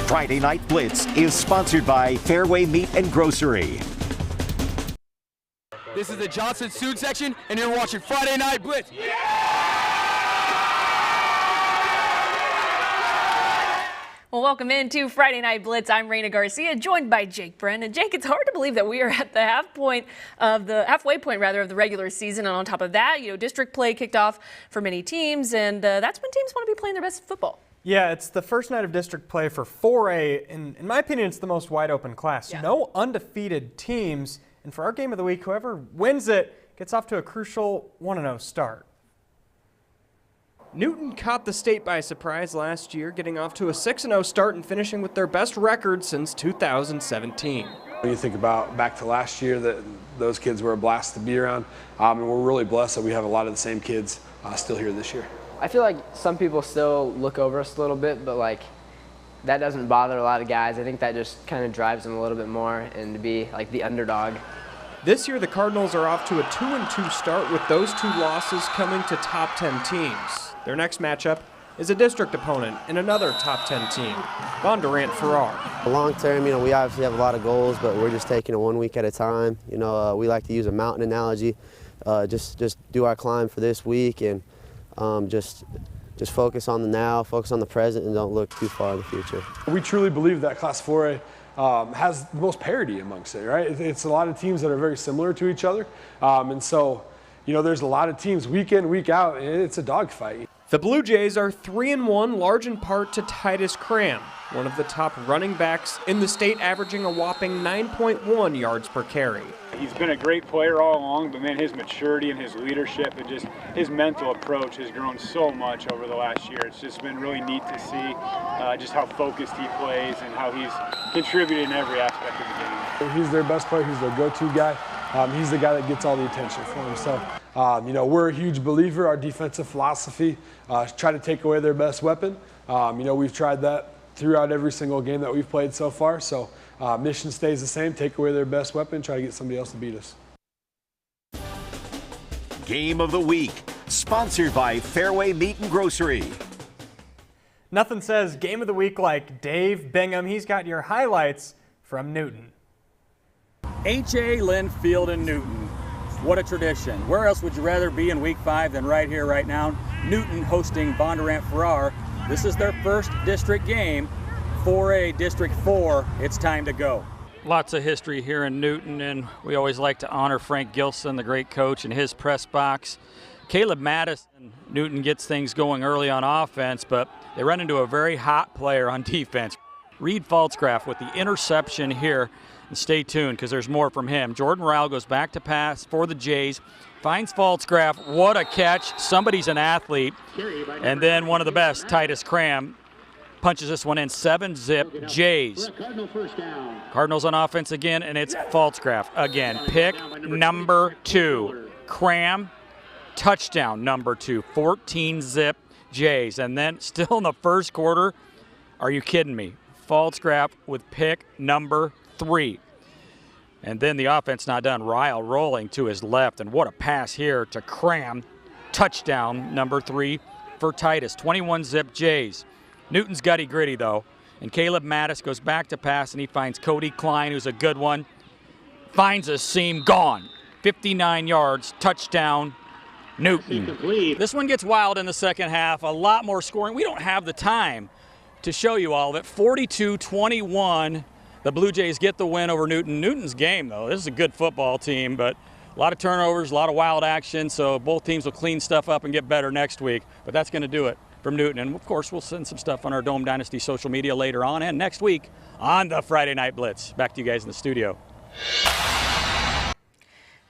Friday Night Blitz is sponsored by Fairway Meat and Grocery. This is the Johnston student section, and you're watching Friday Night Blitz. Well, welcome into Friday Night Blitz. I'm Raina Garcia, joined by Jake Brennan. And Jake, it's hard to believe that we are at the halfway point of the regular season. And on top of that, district play kicked off for many teams, and that's when teams want to be playing their best football. Yeah, it's the first night of district play for 4A. In my opinion, it's the most wide open class. Yeah. No undefeated teams. And for our game of the week, whoever wins it gets off to a crucial 1-0 start. Newton caught the state by surprise last year, getting off to a 6-0 start and finishing with their best record since 2017. When you think about back to last year, that those kids were a blast to be around, and we're really blessed that we have a lot of the same kids still here this year. I feel like some people still look over us a little bit, but that doesn't bother a lot of guys. I think that just kind of drives them a little bit more and to be like the underdog. This year, the Cardinals are off to a 2-2 start with those two losses coming to top 10 teams. Their next matchup is a district opponent in another top 10 team, Bondurant-Farrar. Long term, we obviously have a lot of goals, but we're just taking it 1 week at a time. We like to use a mountain analogy. Just do our climb for this week and just focus on the now, focus on the present, and don't look too far in the future. We truly believe that Class 4A has the most parity amongst it, right? It's a lot of teams that are very similar to each other. And so, there's a lot of teams week in, week out, and it's a dogfight. The Blue Jays are 3-1, large in part to Titus Cram, one of the top running backs in the state, averaging a whopping 9.1 yards per carry. He's been a great player all along, but man, his maturity and his leadership and just his mental approach has grown so much over the last year. It's just been really neat to see just how focused he plays and how he's contributed in every aspect of the game. He's their best player. He's their go-to guy. He's the guy that gets all the attention for him. So, we're a huge believer. Our defensive philosophy, try to take away their best weapon. We've tried that throughout every single game that we've played so far. So, mission stays the same: take away their best weapon, try to get somebody else to beat us. Game of the Week, sponsored by Fairway Meat and Grocery. Nothing says game of the week like Dave Bingham. He's got your highlights from Newton. H.A. Lynn Field in Newton. What a tradition. Where else would you rather be in week 5 than right here, right now? Newton hosting Bondurant-Farrar. This is their first district game. 4A District 4, it's time to go. Lots of history here in Newton, and we always like to honor Frank Gilson, the great coach, and his press box. Caleb Madison, Newton gets things going early on offense, but they run into a very hot player on defense. Reed Faltzgraff with the interception here. And stay tuned because there's more from him. Jordan Ryle goes back to pass for the Jays, finds Faltzgraff. What a catch. Somebody's an athlete. And then one of the best, Titus Cram, punches this one in. 7-zip Jays. Cardinals on offense again, and it's Faltzgraff again. Pick number 2. Cram, touchdown number 2. 14-zip Jays. And then still in the first quarter, are you kidding me? Faltzgraff with pick number 3. And then the offense not done. Ryle rolling to his left, and what a pass here to Cram. Touchdown number 3 for Titus. 21-zip Jays. Newton's gutty gritty though, and Caleb Mattis goes back to pass, and he finds Cody Klein, who's a good one. Finds a seam, gone. 59 yards, touchdown Newton. This one gets wild in the second half. A lot more scoring. We don't have the time to show you all of it. 42-21. The Blue Jays get the win over Newton. Newton's game, though, this is a good football team, but a lot of turnovers, a lot of wild action, so both teams will clean stuff up and get better next week. But that's going to do it from Newton. And, of course, we'll send some stuff on our Dome Dynasty social media later on and next week on the Friday Night Blitz. Back to you guys in the studio.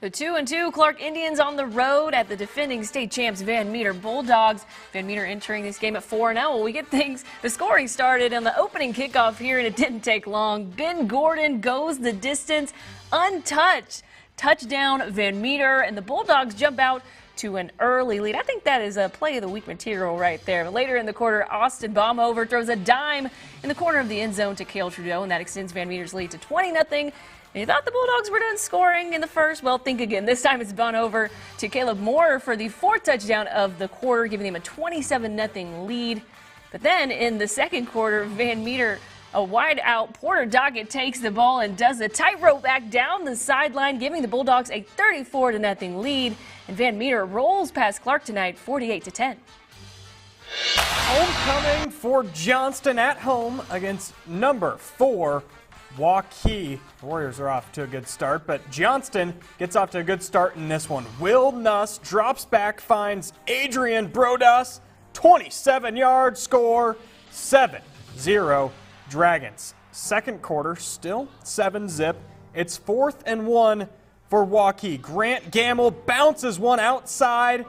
The 2-2 Clark Indians on the road at the defending state champs Van Meter Bulldogs. Van Meter entering this game at 4-0. Well, we get the scoring started on the opening kickoff here, and it didn't take long. Ben Gordon goes the distance untouched. Touchdown Van Meter, and the Bulldogs jump out to an early lead. I think that is a play of the week material right there. But later in the quarter, Austin Baumhover throws a dime in the corner of the end zone to Cale Trudeau, and that extends Van Meter's lead to 20-0. And you thought the Bulldogs were done scoring in the first? Well, think again. This time it's spun over to Caleb Moore for the 4th touchdown of the quarter, giving them a 27-0 lead. But then in the second quarter, Van Meter A wide out, Porter Doggett takes the ball and does a tightrope back down the sideline, giving the Bulldogs a 34-0 lead. And Van Meter rolls past Clark tonight, 48-10. Homecoming for Johnston at home against number 4 Waukee. The Warriors are off to a good start, but Johnston gets off to a good start in this one. Will Nuss drops back, finds Adrian Brodas, 27 yards, score 7-0 Dragons. Second quarter, still 7-zip. It's 4th and 1 for Waukee. Grant Gamble bounces one outside,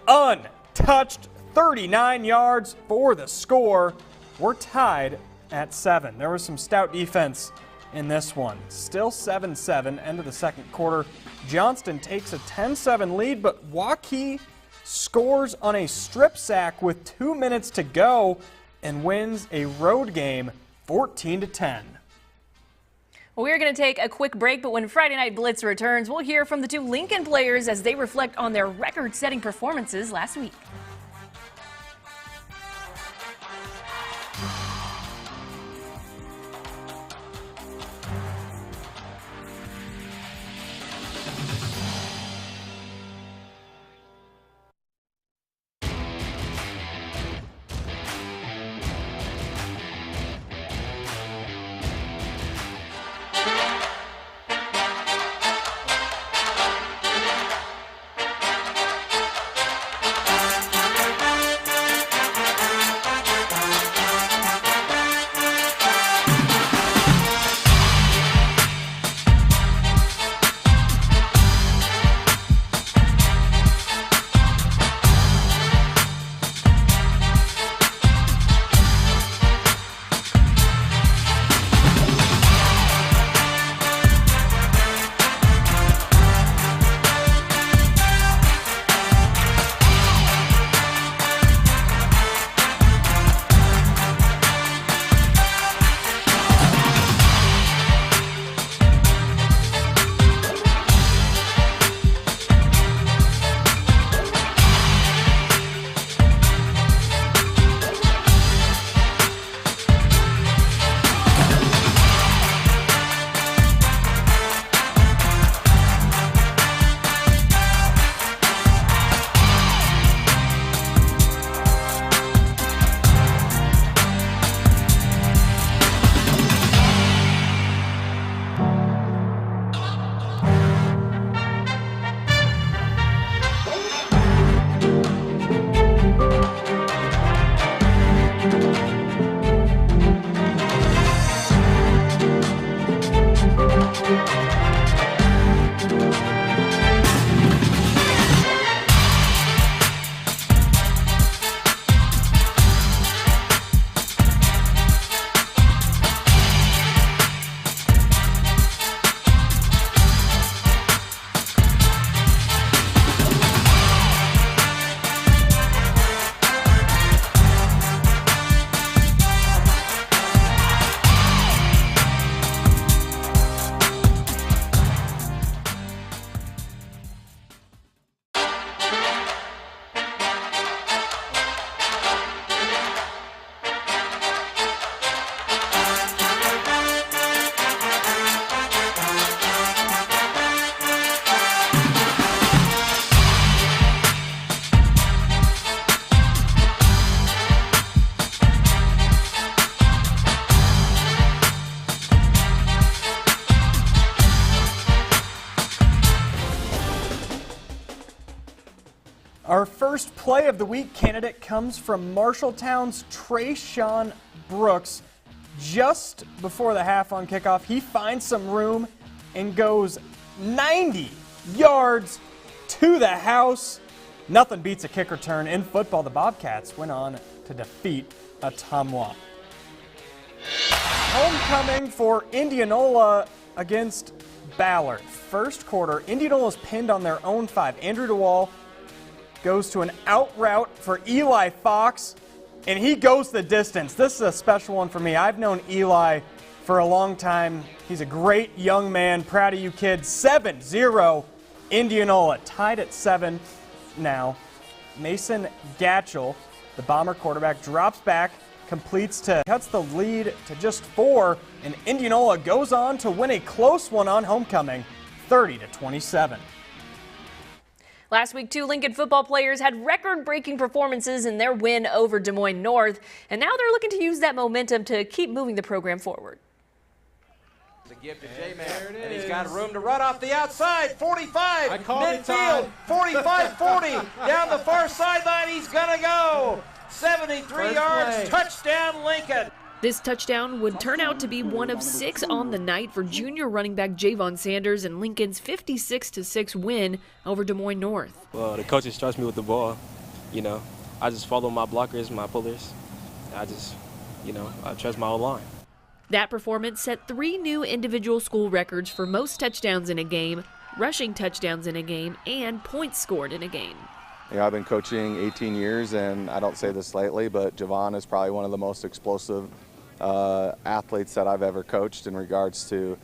untouched, 39 yards for the score. We're tied at 7. There was some stout defense in this one. Still 7-7, end of the second quarter. Johnston takes a 10-7 lead, but Waukee scores on a strip sack with 2 minutes to go and wins a road game 14-10. Well, we're going to take a quick break, but when Friday Night Blitz returns, we'll hear from the 2 Lincoln players as they reflect on their record-setting performances last week. Our first play of the week candidate comes from Marshalltown's Trayshawn Brooks. Just before the half on kickoff, he finds some room and goes 90 yards to the house. Nothing beats a kick return in football. The Bobcats went on to defeat Ottumwa. Homecoming for Indianola against Ballard. First quarter, Indianola's pinned on their own 5. Andrew DeWall goes to an out route for Eli Fox, and he goes the distance. This is a special one for me. I've known Eli for a long time. He's a great young man. Proud of you, kids. 7-0 Indianola, tied at 7 now. Mason Gatchell, the Bomber quarterback, drops back, completes to cuts the lead to just 4, and Indianola goes on to win a close one on homecoming, 30-27. Last week, 2 Lincoln football players had record-breaking performances in their win over Des Moines North, and now they're looking to use that momentum to keep moving the program forward. The gift to J-Man, and he's got room to run off the outside, 45, midfield, 45-40, down the far sideline, he's gonna go, 73 yards, touchdown Lincoln. This touchdown would turn out to be one of 6 on the night for junior running back Javon Sanders and Lincoln's 56-6 win over Des Moines North. Well, the coaches trust me with the ball. You know, I just follow my blockers, my pullers. I just, I trust my whole line. That performance set 3 new individual school records for most touchdowns in a game, rushing touchdowns in a game, and points scored in a game. I've been coaching 18 years, and I don't say this lightly, but Javon is probably one of the most explosive athletes that I've ever coached in regards to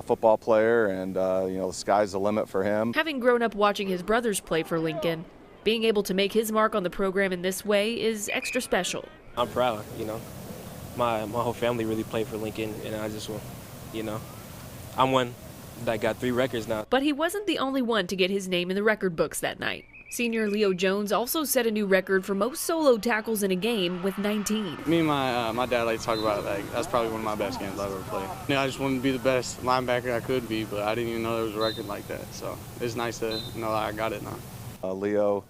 football player, and the sky's the limit for him. Having grown up watching his brothers play for Lincoln, being able to make his mark on the program in this way is extra special. I'm proud, my whole family really played for Lincoln, and I just, I'm one that got 3 records now. But he wasn't the only one to get his name in the record books that night. Senior Leo Jones also set a new record for most solo tackles in a game with 19. Me and my dad like to talk about it. That's probably one of my best games I've ever played. I just wanted to be the best linebacker I could be, but I didn't even know there was a record like that. So it's nice to know that I got it now. Leo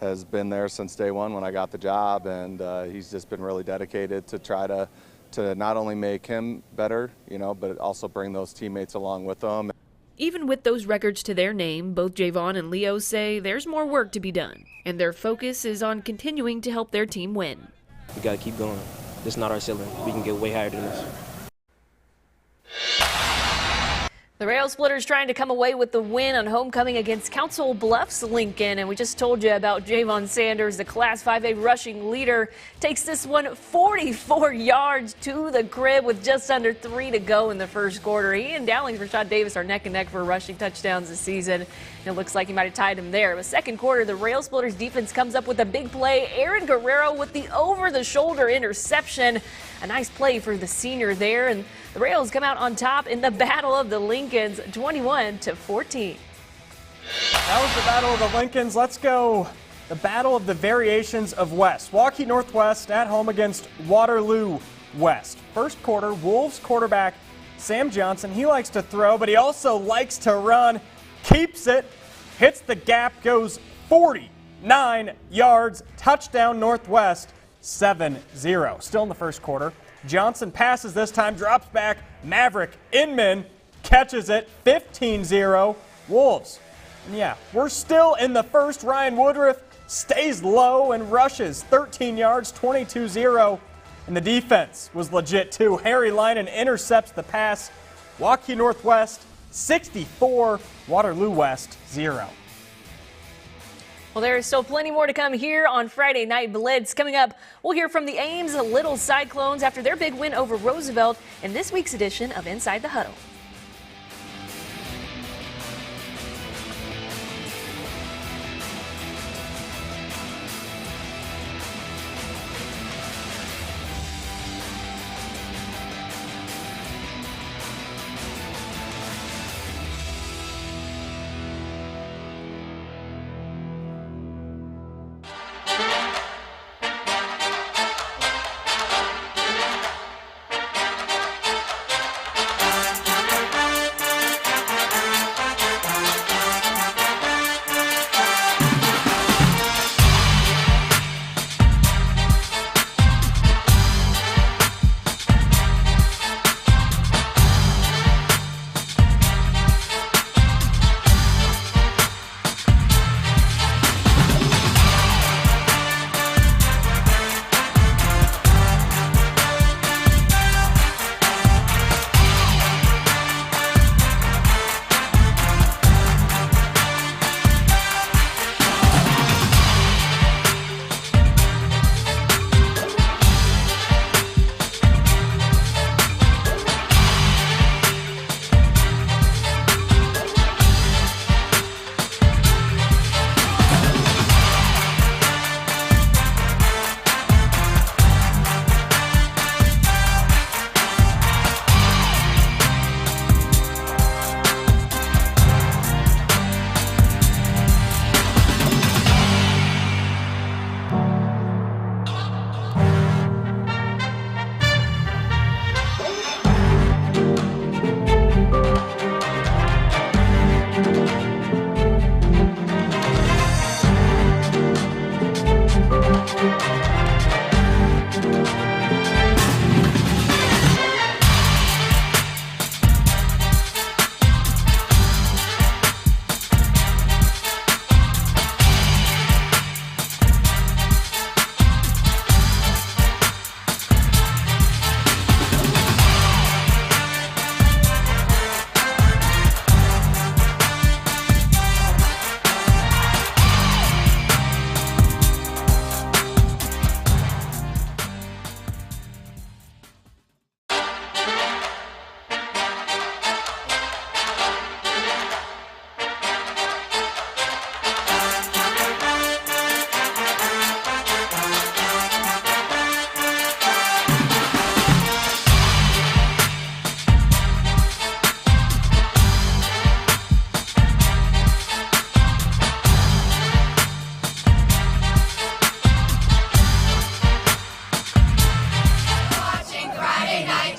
has been there since day one when I got the job, and he's just been really dedicated to try to not only make him better, but also bring those teammates along with him. Even with those records to their name, both Javon and Leo say there's more work to be done, and their focus is on continuing to help their team win. We got to keep going. This is not our ceiling. We can get way higher than this. The Rail Splitters trying to come away with the win on homecoming against Council Bluffs Lincoln. And we just told you about Javon Sanders, the Class 5A rushing leader. Takes this one 44 yards to the crib with just under 3 to go in the first quarter. He and Dowling's Rashad Davis are neck and neck for rushing touchdowns this season. It looks like he might have tied him there. But second quarter, the Rail Splitters defense comes up with a big play. Aaron Guerrero with the over-the-shoulder interception. A nice play for the senior there. And the Rails come out on top in the Battle of the Lincolns, 21-14. That was the Battle of the Lincolns. Let's go the Battle of the Variations of West. Waukee Northwest at home against Waterloo West. First quarter, Wolves quarterback Sam Johnston. He likes to throw, but he also likes to run. Keeps it, hits the gap, goes 49 yards. Touchdown Northwest, 7-0. Still in the first quarter. Johnson passes this time, drops back. Maverick Inman catches it, 15-0. Wolves. And yeah, we're still in the first. Ryan Woodruff stays low and rushes 13 yards, 22-0. And the defense was legit too. Harry Linen intercepts the pass. Waukee Northwest 64, Waterloo West 0. Well, there is still plenty more to come here on Friday Night Blitz. Coming up, we'll hear from the Ames Little Cyclones after their big win over Roosevelt in this week's edition of Inside the Huddle.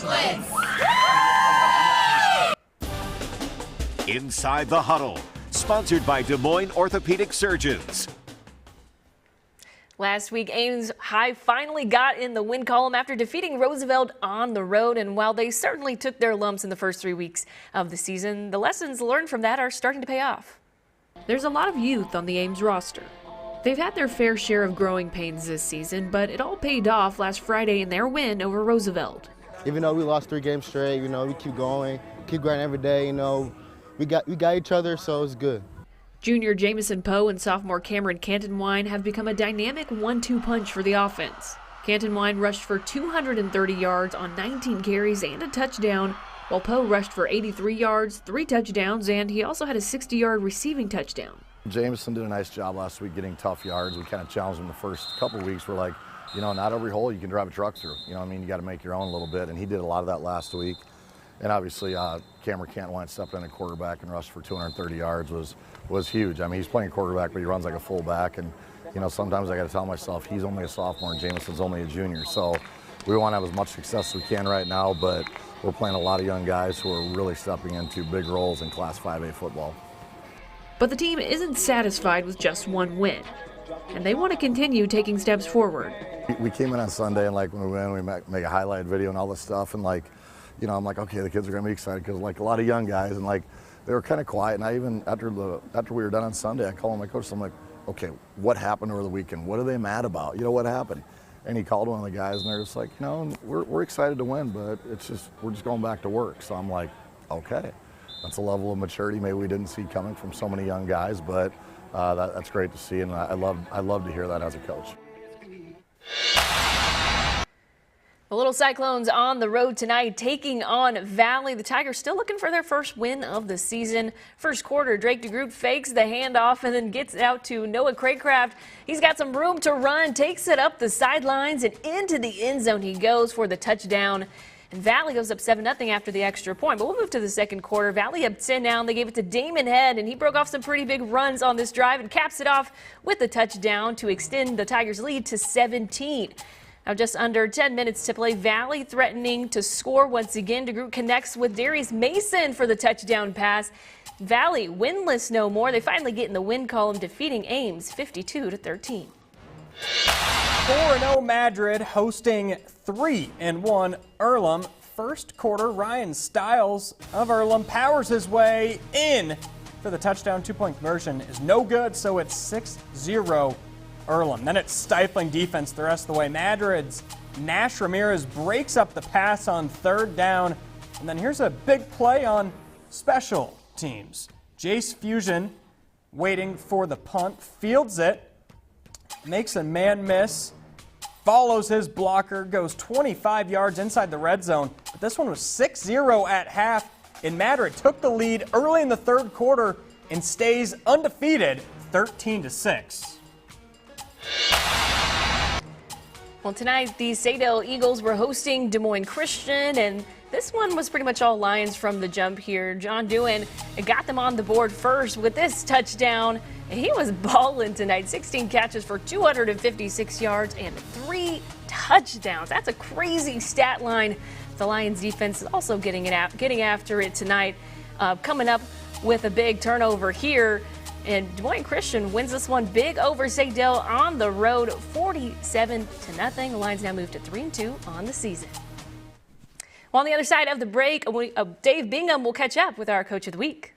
Blitz! Inside the Huddle, sponsored by Des Moines Orthopedic Surgeons. Last week, Ames High finally got in the win column after defeating Roosevelt on the road. And while they certainly took their lumps in the first 3 weeks of the season, the lessons learned from that are starting to pay off. There's a lot of youth on the Ames roster. They've had their fair share of growing pains this season, but it all paid off last Friday in their win over Roosevelt. Even though we lost 3 games straight, we keep going, keep grinding every day, we got each other, so it's good. Junior Jamison Poe and sophomore Cameron Cantonwine have become a dynamic 1-2 punch for the offense. Cantonwine rushed for 230 yards on 19 carries and a touchdown, while Poe rushed for 83 yards, 3 touchdowns, and he also had a 60-yard receiving touchdown. Jamison did a nice job last week getting tough yards. We kind of challenged him the first couple of weeks. We're like, not every hole you can drive a truck through. You got to make your own a little bit, and he did a lot of that last week. And obviously, Cameron Cantonwine stepped in at quarterback and rushed for 230 yards was huge. He's playing quarterback, but he runs like a fullback. And, sometimes I got to tell myself he's only a sophomore and Jamison's only a junior. So we want to have as much success as we can right now, but we're playing a lot of young guys who are really stepping into big roles in Class 5A football. But the team isn't satisfied with just one win, and they want to continue taking steps forward. We came in on Sunday, and when we win, we make a highlight video and all this stuff, and I'm like, okay, the kids are going to be excited because a lot of young guys, and they were kind of quiet. And I even, after we were done on Sunday, I called my coach, I'm like, okay, what happened over the weekend? What are they mad about? What happened? And he called one of the guys, and they're just like, we're excited to win, but we're just going back to work. So I'm like, okay, that's a level of maturity maybe we didn't see coming from so many young guys, but that's great to see, and I love to hear that as a coach. The Little Cyclones on the road tonight, taking on Valley. The Tigers still looking for their first win of the season. First quarter, Drake DeGroot fakes the handoff and then gets out to Noah Craycraft. He's got some room to run, takes it up the sidelines, and into the end zone he goes for the touchdown. And Valley goes up 7-0 after the extra point. But we'll move to the second quarter. Valley up 10 now. They gave it to Damon Head, and he broke off some pretty big runs on this drive and caps it off with the touchdown to extend the Tigers' lead to 17. Now just under 10 minutes to play. Valley threatening to score once again. DeGroot connects with Darius Mason for the touchdown pass. Valley winless no more. They finally get in the win column, defeating Ames 52-13. 4-0 Madrid hosting 3-1 Earlham. First quarter, Ryan Stiles of Earlham powers his way in for the touchdown. 2-point conversion is no good, so it's 6-0 Earlham. Then it's stifling defense the rest of the way. Madrid's Nash Ramirez breaks up the pass on 3rd down. And then here's a big play on special teams. Jace Fusion waiting for the punt, fields it, makes a man miss, follows his blocker, goes 25 yards inside the red zone. But this one was 6-0 at half, and Madrid took the lead early in the 3rd quarter and stays undefeated 13-6. Well, tonight the Sadell Eagles were hosting Des Moines Christian, and this one was pretty much all Lions from the jump here. John Dewin got them on the board first with this touchdown, and he was balling tonight. 16 catches for 256 yards and 3 touchdowns. That's a crazy stat line. The Lions defense is also getting after it tonight. Coming up with a big turnover here. And Des Moines Christian wins this one big over Sadell on the road, 47-0. The Lions now move to 3-2 on the season. Well, on the other side of the break, Dave Bingham will catch up with our Coach of the Week.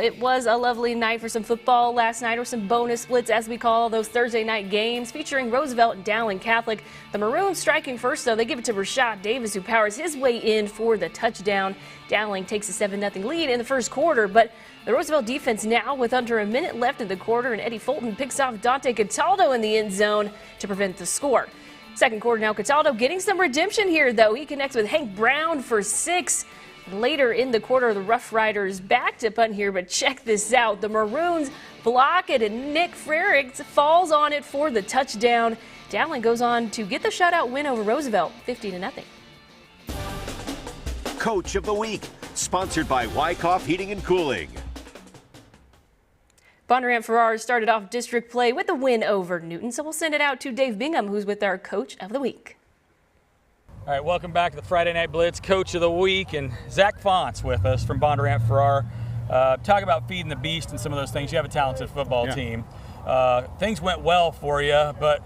it was a lovely night for some football last night, or some bonus splits as we call those Thursday night games featuring Roosevelt and Dowling Catholic. The Maroons striking first, though. They give it to Rashad Davis, who powers his way in for the touchdown. Dowling takes a 7-0 lead in the first quarter, but the Roosevelt defense now with under a minute left in the quarter, and Eddie Fulton picks off Dante Cataldo in the end zone to prevent the score. Second quarter now, Cataldo getting some redemption here, though. He connects with Hank Brown for 6. Later in the quarter, the Rough Riders back to punt here, but check this out. The Maroons block it, and Nick Frericks falls on it for the touchdown. Dowling goes on to get the shutout win over Roosevelt, 50-0. Coach of the Week, sponsored by Waukee Heating and Cooling. Bondurant-Farrar started off district play with a win over Newton, so we'll send it out to Dave Bingham, who's with our Coach of the Week. All right, welcome back to the Friday Night Blitz Coach of the Week, and Zach Font's with us from Bondurant-Farrar. Talk about feeding the beast and some of those things. You have a talented football team. Things went well for you, but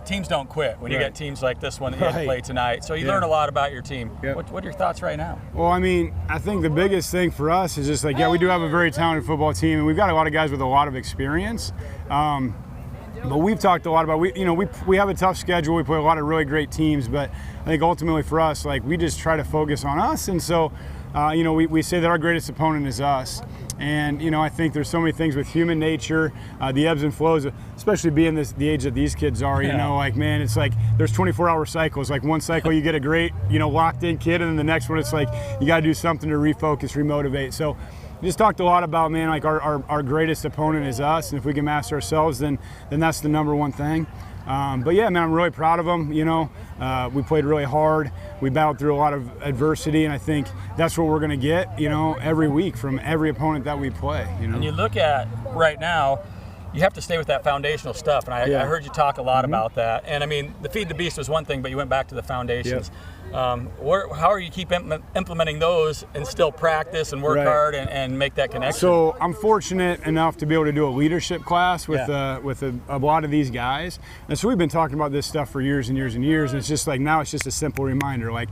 teams don't quit when you get teams like this one that you had to play tonight. So you learn a lot about your team. What are your thoughts right now? Well, I mean, I think the biggest thing for us is just like, we do have a very talented football team, and we've got a lot of guys with a lot of experience. But we've talked a lot about, we have a tough schedule. We play a lot of really great teams, but I think ultimately for us, like, we just try to focus on us. And so, we say that our greatest opponent is us. And, I think there's so many things with human nature, the ebbs and flows, especially being the age that these kids are, man, it's like there's 24-hour cycles. Like one cycle you get a great, locked in kid, and then the next one it's like you got to do something to refocus, remotivate. So we just talked a lot about, man, like our greatest opponent is us, and if we can master ourselves, then that's the number one thing. But yeah, man, I'm really proud of them. We played really hard. We battled through a lot of adversity, and I think that's what we're going to get, every week from every opponent that we play. And you look at right now, you have to stay with that foundational stuff, and I heard you talk a lot about that. And I mean, the feed the beast was one thing, but you went back to the foundations. How are you keep implementing those and still practice and work hard and make that connection? So I'm fortunate enough to be able to do a leadership class with a lot of these guys, and so we've been talking about this stuff for years and years and years. And it's just like now it's just a simple reminder, like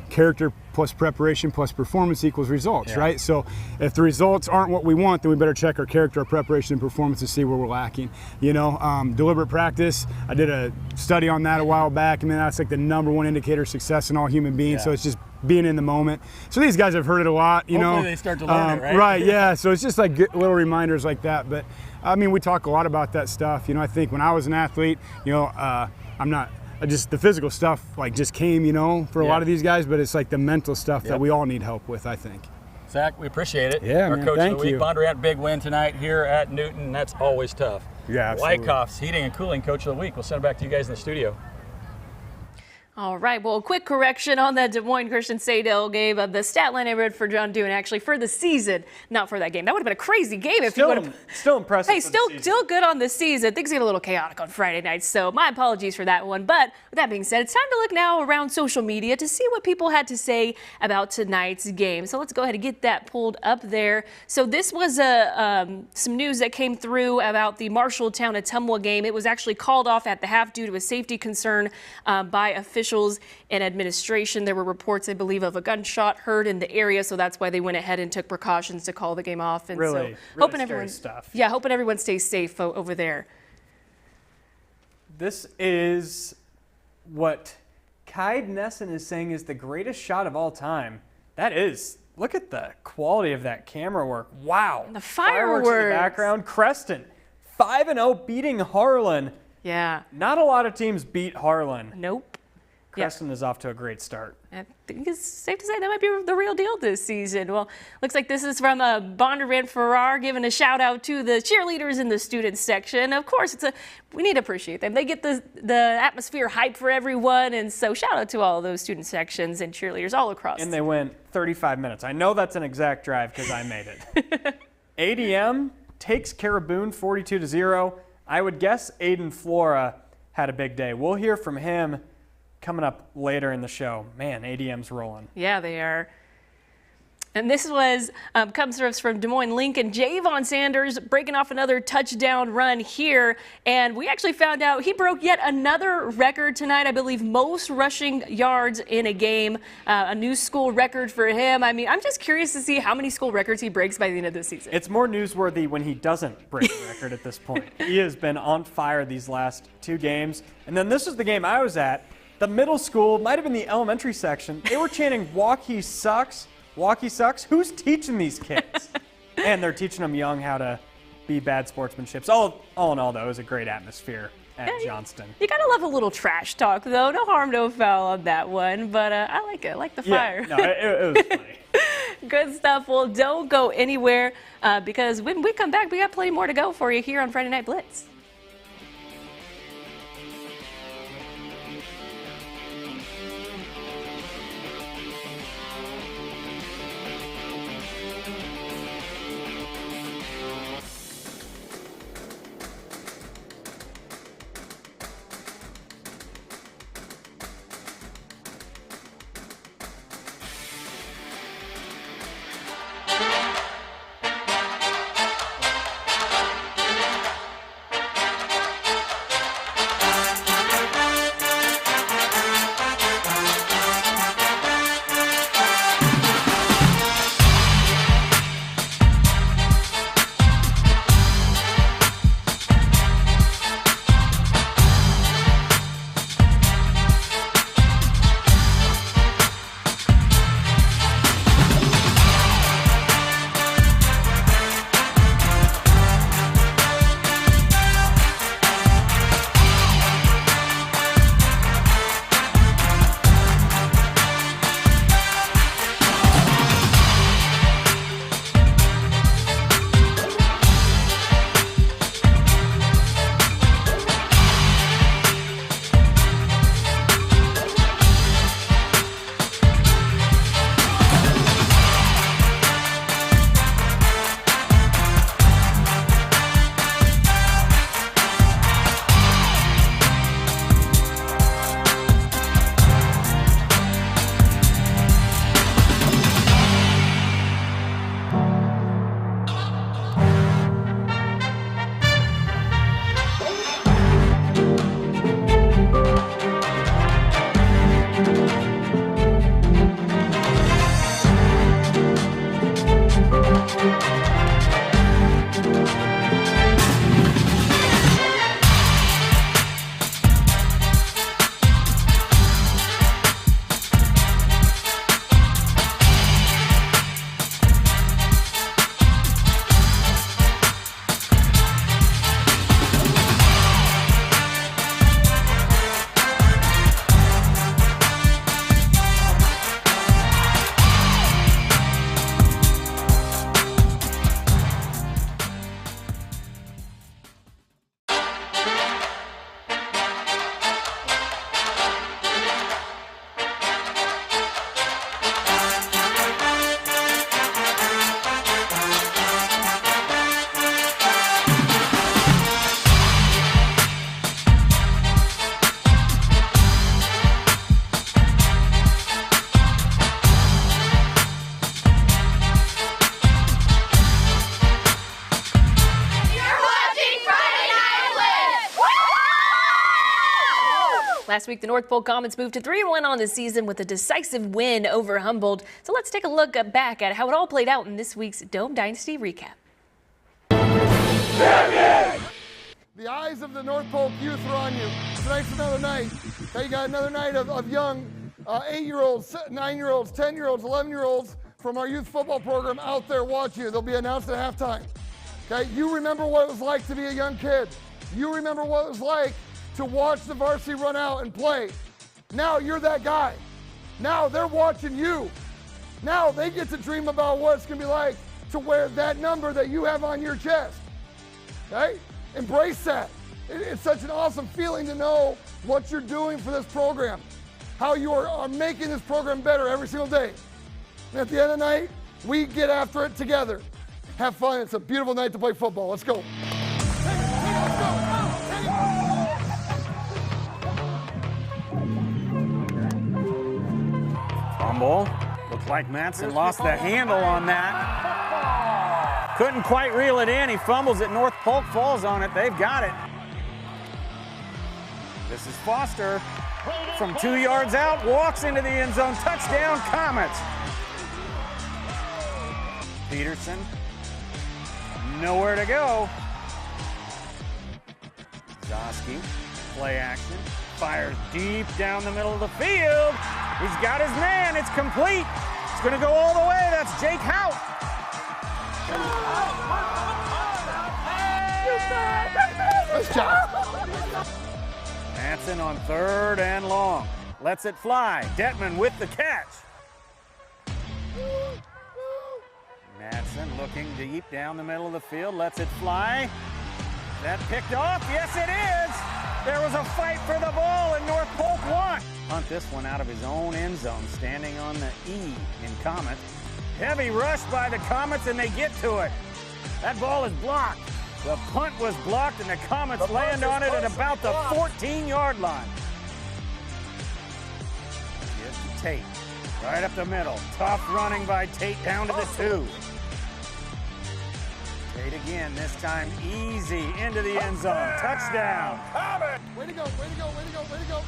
character plus preparation plus performance equals results, right? So if the results aren't what we want, then we better check our character, our preparation, and performance to see where we're lacking. Deliberate practice. I did a study on that a while back, and that's like the number one indicator of success in all human beings. So it's just being in the moment. So these guys have heard it a lot, Hopefully they start to learn it, right? Right, yeah. So it's just like little reminders like that. But I mean, we talk a lot about that stuff. I think when I was an athlete, I'm not. Just the physical stuff just came, for a lot of these guys, but it's like the mental stuff that we all need help with, I think. Zach, we appreciate it. Yeah, Our man, Coach thank of the Week, you. Bondurant, big win tonight here at Newton. That's always tough. Yeah, absolutely. Waukee's Heating and Cooling Coach of the Week. We'll send it back to you guys in the studio. All right, well, a quick correction on that Des Moines Christian Sadell game. The stat line I read for John Dune, actually, for the season, not for that game. That would have been a crazy game if you would have. Still impressive. Hey, still good on the season. Things get a little chaotic on Friday nights, so my apologies for that one. But with that being said, it's time to look now around social media to see what people had to say about tonight's game. So let's go ahead and get that pulled up there. So this was some news that came through about the Marshalltown-Ottumwa game. It was actually called off at the half due to a safety concern by officials and administration. There were reports, I believe, of a gunshot heard in the area, so that's why they went ahead and took precautions to call the game off. And really hoping scary stuff. Yeah, hoping everyone stays safe over there. This is what Kaid Nessen is saying is the greatest shot of all time. That is. Look at the quality of that camera work. Wow. And the fireworks in the background. Creston, 5-0, beating Harlan. Yeah. Not a lot of teams beat Harlan. Nope. Creston is off to a great start. I think it's safe to say that might be the real deal this season. Well, looks like this is from Bondurant-Farrar, giving a shout out to the cheerleaders in the student section. Of course, we need to appreciate them. They get the atmosphere hype for everyone, and so shout out to all of those student sections and cheerleaders all across. And they went 35 minutes. I know that's an exact drive because I made it. ADM takes Caraboon 42-0. I would guess Aiden Flora had a big day. We'll hear from him coming up later in the show. Man, ADM's rolling. Yeah, they are. And this was comes to us from Des Moines Lincoln. Javon Sanders breaking off another touchdown run here. And we actually found out he broke yet another record tonight. I believe most rushing yards in a game. A new school record for him. I mean, I'm just curious to see how many school records he breaks by the end of this season. It's more newsworthy when he doesn't break the record at this point. He has been on fire these last 2 games. And then this is the game I was at. The middle school, might have been the elementary section. They were chanting, Waukee sucks. Waukee sucks. Who's teaching these kids? And they're teaching them young how to be bad sportsmanship. So all in all, though, it was a great atmosphere at Johnston. You gotta love a little trash talk, though. No harm, no foul on that one. But I like it. I like the fire. Yeah, no, it was funny. Good stuff. Well, don't go anywhere because when we come back, we got plenty more to go for you here on Friday Night Blitz. Last week, the North Pole Comets moved to 3-1 on the season with a decisive win over Humboldt. So let's take a look back at how it all played out in this week's Dome Dynasty recap. The eyes of the North Pole youth are on you. Tonight's another night. You got another night of young 8-year-olds, 9-year-olds, 10-year-olds, 11-year-olds from our youth football program out there watching you. They'll be announced at halftime. Okay, you remember what it was like to be a young kid. You remember what it was like to watch the varsity run out and play. Now you're that guy. Now they're watching you. Now they get to dream about what it's gonna be like to wear that number that you have on your chest. Okay? Embrace that. It's such an awesome feeling to know what you're doing for this program, how you are making this program better every single day. And at the end of the night, we get after it together. Have fun. It's a beautiful night to play football. Let's go. On ball, Looks like Matson lost the handle on that. Couldn't quite reel it in. He fumbles it. North Polk falls on it. They've got it. This is Foster from 2 yards out, walks into the end zone. Touchdown, Comets. Peterson, nowhere to go. Zosky, play action, fires deep down the middle of the field. He's got his man, it's complete. It's gonna go all the way, that's Jake Hout. Nice job. Matson on 3rd and long. Lets it fly. Detman with the catch. Matson looking deep down the middle of the field. Lets it fly. That picked off? Yes, it is. There was a fight for the ball and North Polk won. Hunt this one out of his own end zone, standing on the E in Comets. Heavy rush by the Comets and they get to it. That ball is blocked. The punt was blocked and the Comets land on it at about the 14-yard line. Gives to Tate, right up the middle. Tough running by Tate down to the 2. Tate again, this time easy into the end zone. Touchdown. Way to go, way to go, way to go, way to go.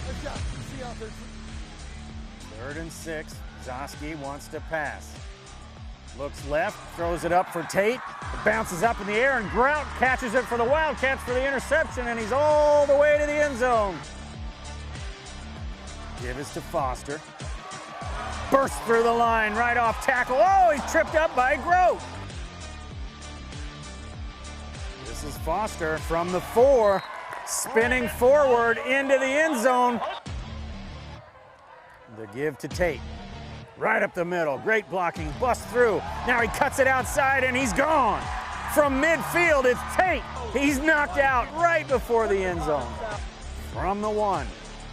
Nice job. See you out there. 3rd and 6. Zosky wants to pass. Looks left, throws it up for Tate. It bounces up in the air, and Grout catches it for the Wildcats for the interception, and he's all the way to the end zone. Give us to Foster. Bursts through the line, right off tackle. Oh, he's tripped up by Grout. This is Foster from the 4, spinning forward into the end zone. The give to Tate. Right up the middle, great blocking, bust through. Now he cuts it outside and he's gone. From midfield, it's Tate. He's knocked out right before the end zone. From the 1,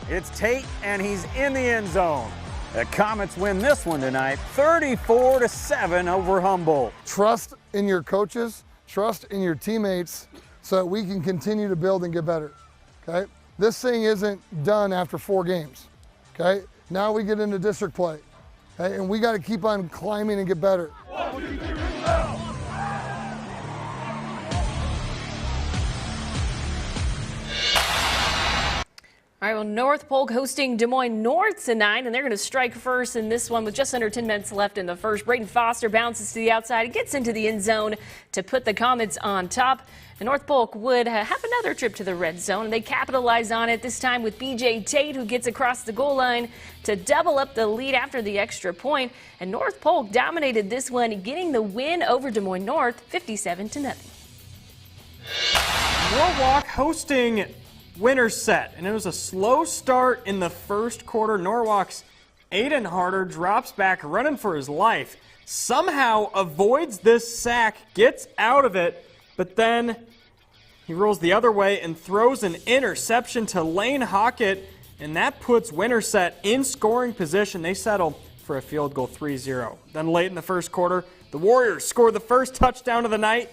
it's Tate and he's in the end zone. The Comets win this one tonight, 34-7 over Humboldt. Trust in your coaches, trust in your teammates so that we can continue to build and get better, okay? This thing isn't done after 4 games, okay? Now we get into district play. Okay, and we got to keep on climbing and get better. All right, well, North Polk hosting Des Moines North tonight, and they're going to strike first in this one with just under 10 minutes left in the first. Braden Foster bounces to the outside, gets into the end zone to put the Comets on top. And North Polk would have another trip to the red zone, and they capitalize on it, this time with B.J. Tate, who gets across the goal line to double up the lead after the extra point. And North Polk dominated this one, getting the win over Des Moines North, 57-0. Norwalk hosting winner Sept, and it was a slow start in the first quarter. Norwalk's Aiden Harder drops back running for his life, somehow avoids this sack, gets out of it, but then he rolls the other way and throws an interception to Lane Hockett, and that puts Winterset in scoring position. They settle for a field goal 3-0. Then late in the first quarter, the Warriors score the first touchdown of the night.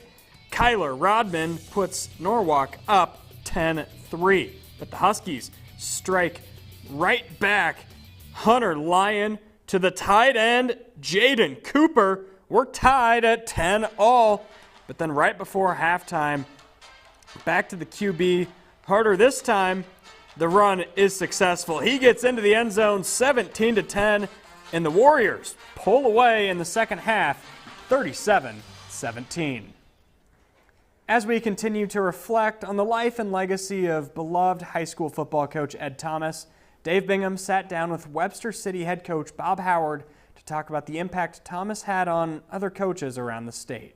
Kyler Rodman puts Norwalk up 10-3. But the Huskies strike right back. Hunter Lyon to the tight end, Jaden Cooper. We're tied at 10-all. But then right before halftime, back to the QB. Harder this time. The run is successful. He gets into the end zone, 17-10, and the Warriors pull away in the second half, 37-17. As we continue to reflect on the life and legacy of beloved high school football coach Ed Thomas, Dave Bingham sat down with Webster City head coach Bob Howard to talk about the impact Thomas had on other coaches around the state.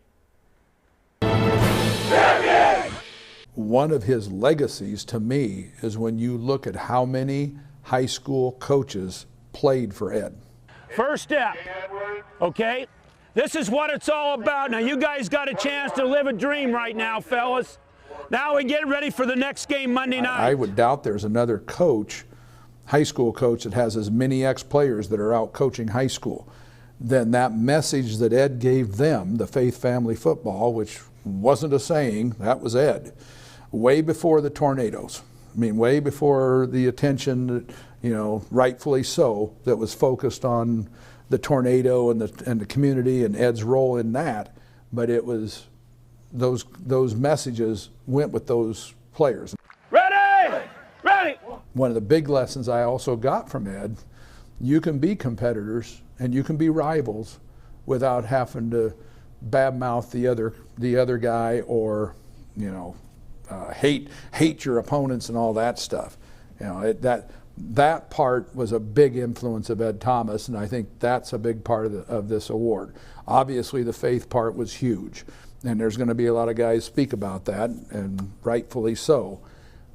One of his legacies to me is when you look at how many high school coaches played for Ed. First step, okay? This is what it's all about. Now, you guys got a chance to live a dream right now, fellas. Now we get ready for the next game Monday night. I would doubt there's another coach, high school coach, that has as many ex-players that are out coaching high school. Then that message that Ed gave them, the faith family football, which wasn't a saying, that was Ed, way before the tornadoes. mean, way before the attention, you know, rightfully so, that was focused on the tornado and the community and Ed's role in that. But it was those messages went with those players. Ready! Ready! One of the big lessons I also got from Ed, you can be competitors and you can be rivals without having to badmouth the other guy, or, you know, hate your opponents and all that stuff. You know, that part was a big influence of Ed Thomas, and I think that's a big part of this award. Obviously, the faith part was huge, and there's going to be a lot of guys speak about that, and rightfully so.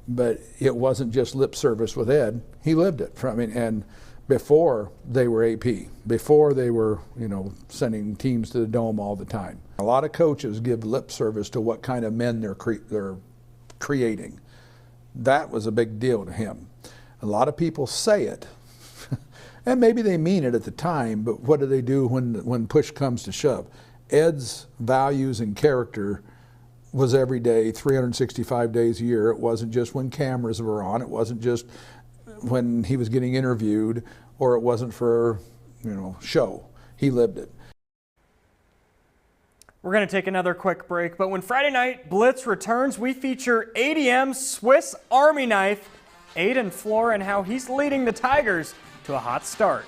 But it wasn't just lip service with Ed; he lived it. I mean, and before they were AP, before they were, you know, sending teams to the Dome all the time. A lot of coaches give lip service to what kind of men they're creating. That was a big deal to him. A lot of people say it, and maybe they mean it at the time, but what do they do when push comes to shove? Ed's values and character was every day, 365 days a year. It wasn't just when cameras were on. It wasn't just when he was getting interviewed, or it wasn't for, you know, show. He lived it. We're going to take another quick break, but when Friday Night Blitz returns, we feature ADM's Swiss Army knife, Aiden Floor, and how he's leading the Tigers to a hot start.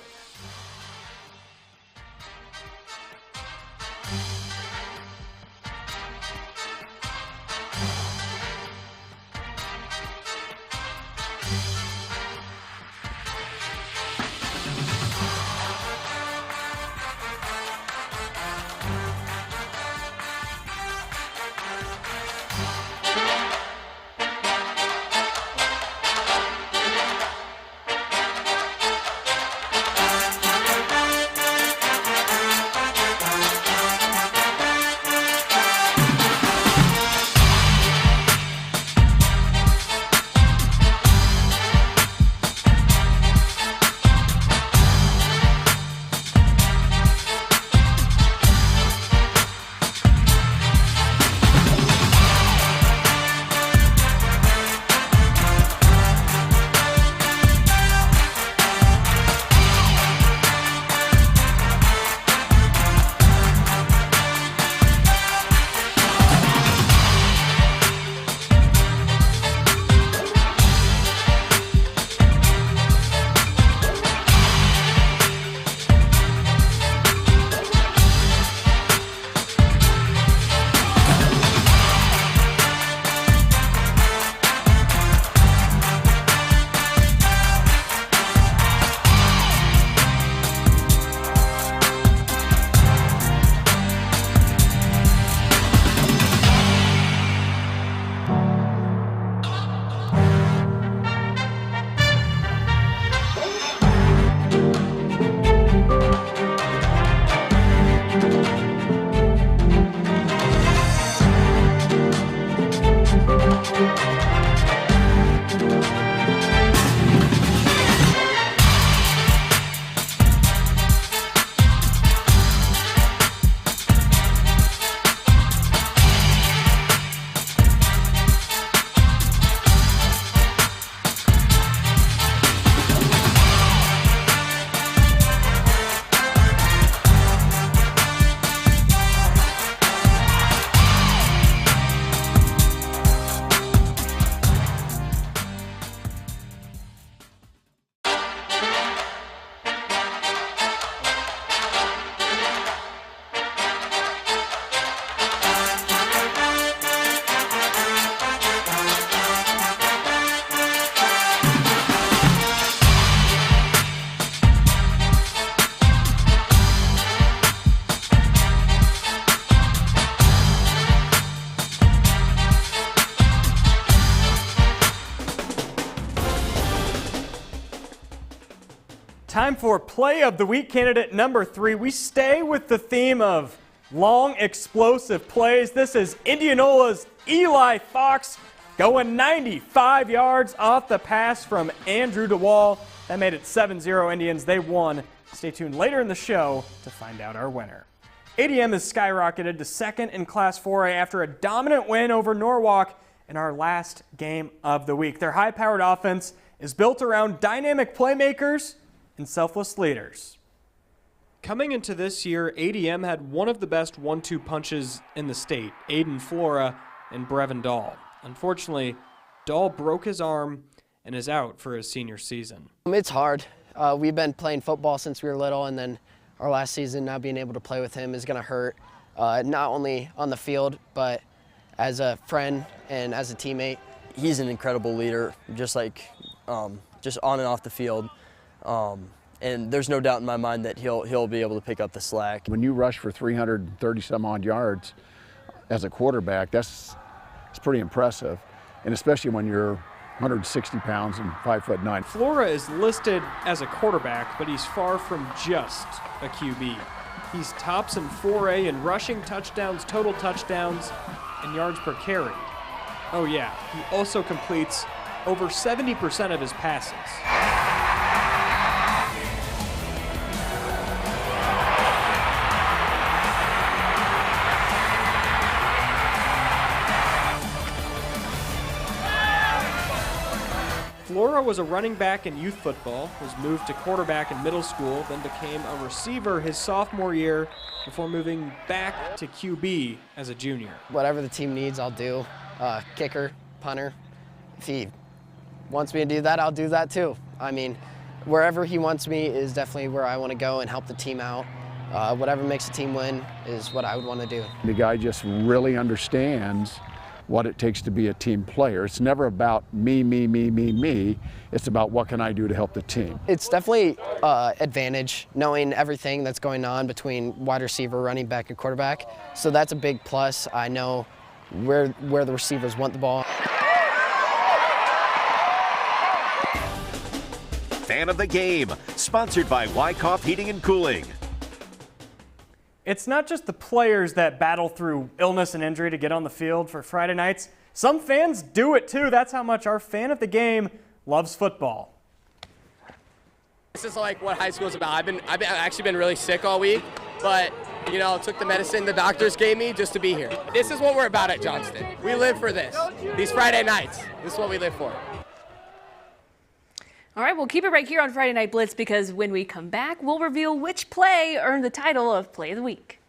Time for Play of the Week candidate number 3. We stay with the theme of long, explosive plays. This is Indianola's Eli Fox going 95 yards off the pass from Andrew DeWall. That made it 7-0 Indians. They won. Stay tuned later in the show to find out our winner. ADM has skyrocketed to second in Class 4A after a dominant win over Norwalk in our last game of the week. Their high-powered offense is built around dynamic playmakers and selfless leaders. Coming into this year, ADM had one of the best 1-2 punches in the state, Aiden Flora and Brevin Dahl. Unfortunately, Dahl broke his arm and is out for his senior season. It's hard. We've been playing football since we were little, and then our last season, not being able to play with him is going to hurt, not only on the field, but as a friend and as a teammate. He's an incredible leader, just on and off the field. And there's no doubt in my mind that he'll be able to pick up the slack. When you rush for 330 some odd yards as a quarterback, it's pretty impressive. And especially when you're 160 pounds and 5'9". Flora is listed as a quarterback, but he's far from just a QB. He's tops in 4A in rushing touchdowns, total touchdowns, and yards per carry. Oh yeah, he also completes over 70% of his passes. Flora was a running back in youth football, was moved to quarterback in middle school, then became a receiver his sophomore year before moving back to QB as a junior. Whatever the team needs, I'll do. Kicker, punter. If he wants me to do that, I'll do that too. I mean, wherever he wants me is definitely where I want to go and help the team out. Whatever makes the team win is what I would want to do. The guy just really understands what it takes to be a team player. It's never about me. It's about what can I do to help the team. It's definitely advantage knowing everything that's going on between wide receiver, running back, and quarterback. So that's a big plus. I know where the receivers want the ball. Fan of the Game, sponsored by Waukee Heating and Cooling. It's not just the players that battle through illness and injury to get on the field for Friday nights. Some fans do it too. That's how much our fan of the game loves football. This is like what high school is about. I've actually been really sick all week, but took the medicine the doctors gave me just to be here. This is what we're about at Johnston. We live for this. These Friday nights. This is what we live for. All right, we'll keep it right here on Friday Night Blitz because when we come back, we'll reveal which play earned the title of Play of the Week.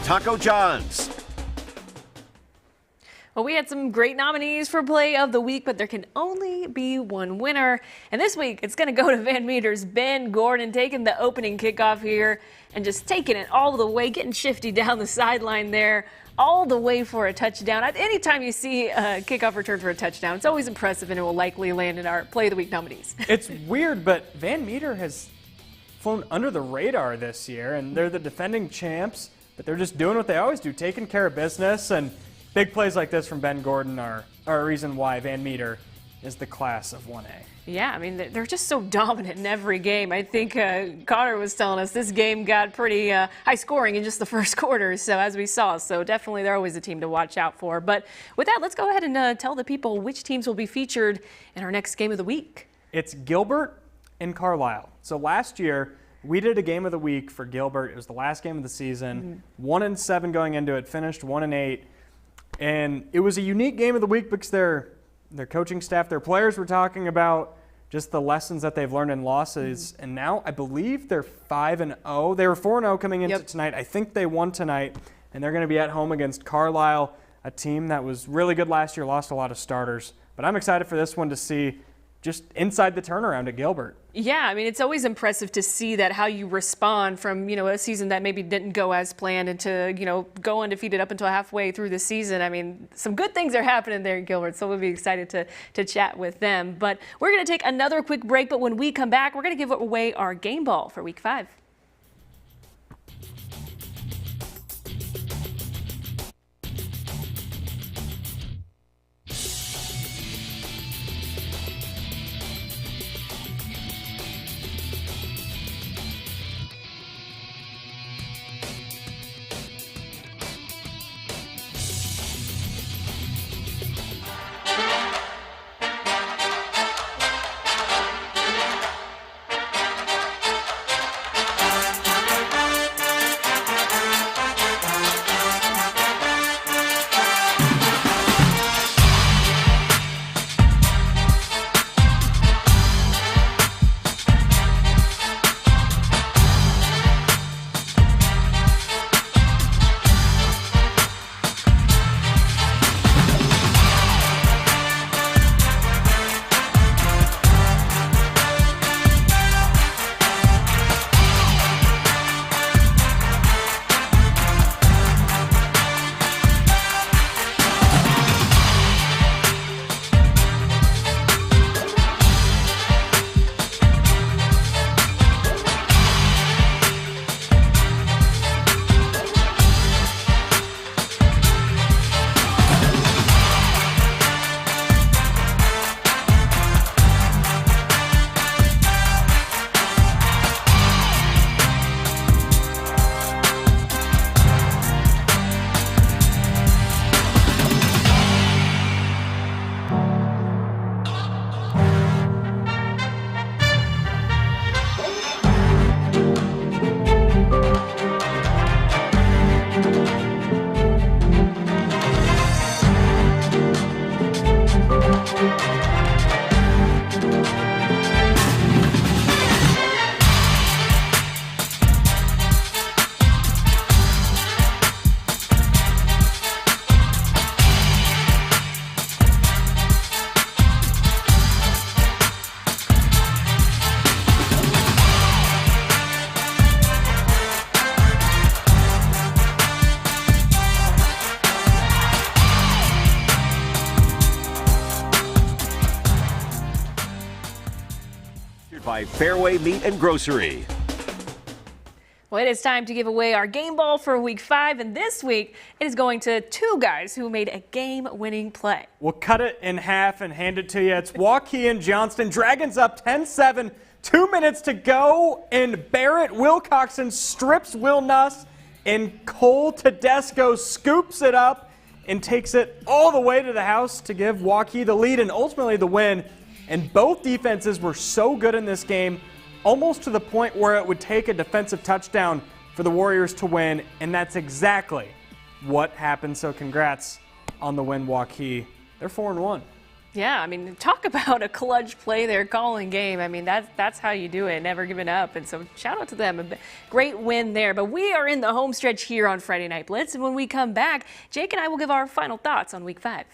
Taco John's. Well, we had some great nominees for Play of the Week, but there can only be one winner. And this week, it's going to go to Van Meter's Ben Gordon, taking the opening kickoff here and just taking it all the way, getting shifty down the sideline there, all the way for a touchdown. Anytime you see a kickoff return for a touchdown, it's always impressive, and it will likely land in our Play of the Week nominees. It's weird, but Van Meter has flown under the radar this year, and they're the defending champs, but they're just doing what they always do, taking care of business, and big plays like this from Ben Gordon are a reason why Van Meter is the class of 1A. Yeah, I mean, they're just so dominant in every game. I think Connor was telling us this game got pretty high scoring in just the first quarter, so as we saw. So definitely they're always a team to watch out for. But with that, let's go ahead and tell the people which teams will be featured in our next game of the week. It's Gilbert and Carlisle. So last year, we did a game of the week for Gilbert. It was the last game of the season. 1-7 going into it, finished 1-8. And it was a unique game of the week because their coaching staff, their players were talking about just the lessons that they've learned in losses. And now I believe they're 5-0. They were 4-0 coming into tonight. I think they won tonight, and they're going to be at home against Carlisle, a team that was really good last year, lost a lot of starters. But I'm excited for this one to see just inside the turnaround at Gilbert. Yeah, I mean, it's always impressive to see that how you respond from, a season that maybe didn't go as planned and to, go undefeated up until halfway through the season. I mean, some good things are happening there in Gilbert, so we'll be excited to chat with them. But we're going to take another quick break, but when we come back, we're going to give away our game ball for Week 5. By Fairway Meat and Grocery. Well, it is time to give away our game ball for Week 5, and this week it is going to two guys who made a game-winning play. We'll cut it in half and hand it to you. It's Waukee and Johnston. Dragons up 10-7, 2 minutes to go, and Barrett Wilcoxon strips Will Nuss, and Cole Tedesco scoops it up and takes it all the way to the house to give Waukee the lead and ultimately the win. And both defenses were so good in this game, almost to the point where it would take a defensive touchdown for the Warriors to win, and that's exactly what happened. So congrats on the win, Waukee. They're 4-1. Yeah, I mean, talk about a clutch play there, calling game. I mean, that's how you do it, never giving up. And so shout out to them. A great win there. But we are in the home stretch here on Friday Night Blitz. And when we come back, Jake and I will give our final thoughts on Week 5.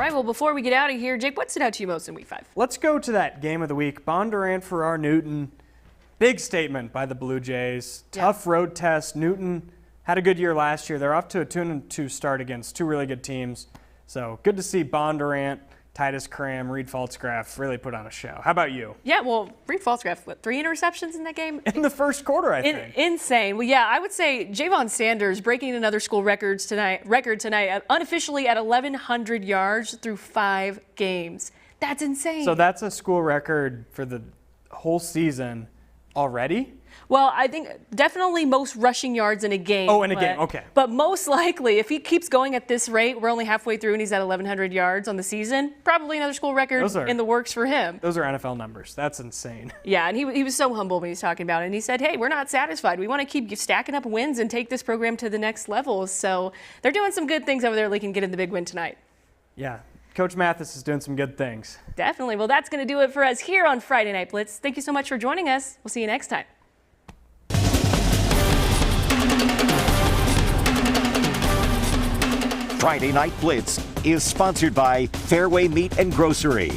Well, before we get out of here, Jake, what stood out to you most in Week 5? Let's go to that game of the week. Bondurant-Farrar Newton. Big statement by the Blue Jays. Tough road test. Newton had a good year last year. They're off to a 2-2 start against two really good teams. So good to see Bondurant, Titus Cram, Reed Pfaltzgraff really put on a show. How about you? Yeah, well, Reed Pfaltzgraff, what, 3 interceptions in that game? In the first quarter, I think. Insane. Well, yeah, I would say Javon Sanders breaking another school record tonight, unofficially at 1,100 yards through 5 games. That's insane. So that's a school record for the whole season already? Well, I think definitely most rushing yards in a game. Oh, in a game, okay. But most likely, if he keeps going at this rate, we're only halfway through and he's at 1,100 yards on the season, probably another school record in the works for him. Those are NFL numbers. That's insane. Yeah, and he was so humble when he was talking about it. And he said, hey, we're not satisfied. We want to keep stacking up wins and take this program to the next level. So they're doing some good things over there. They can get in the big win tonight. Yeah, Coach Mathis is doing some good things. Definitely. Well, that's going to do it for us here on Friday Night Blitz. Thank you so much for joining us. We'll see you next time. Friday Night Blitz is sponsored by Fairway Meat and Grocery.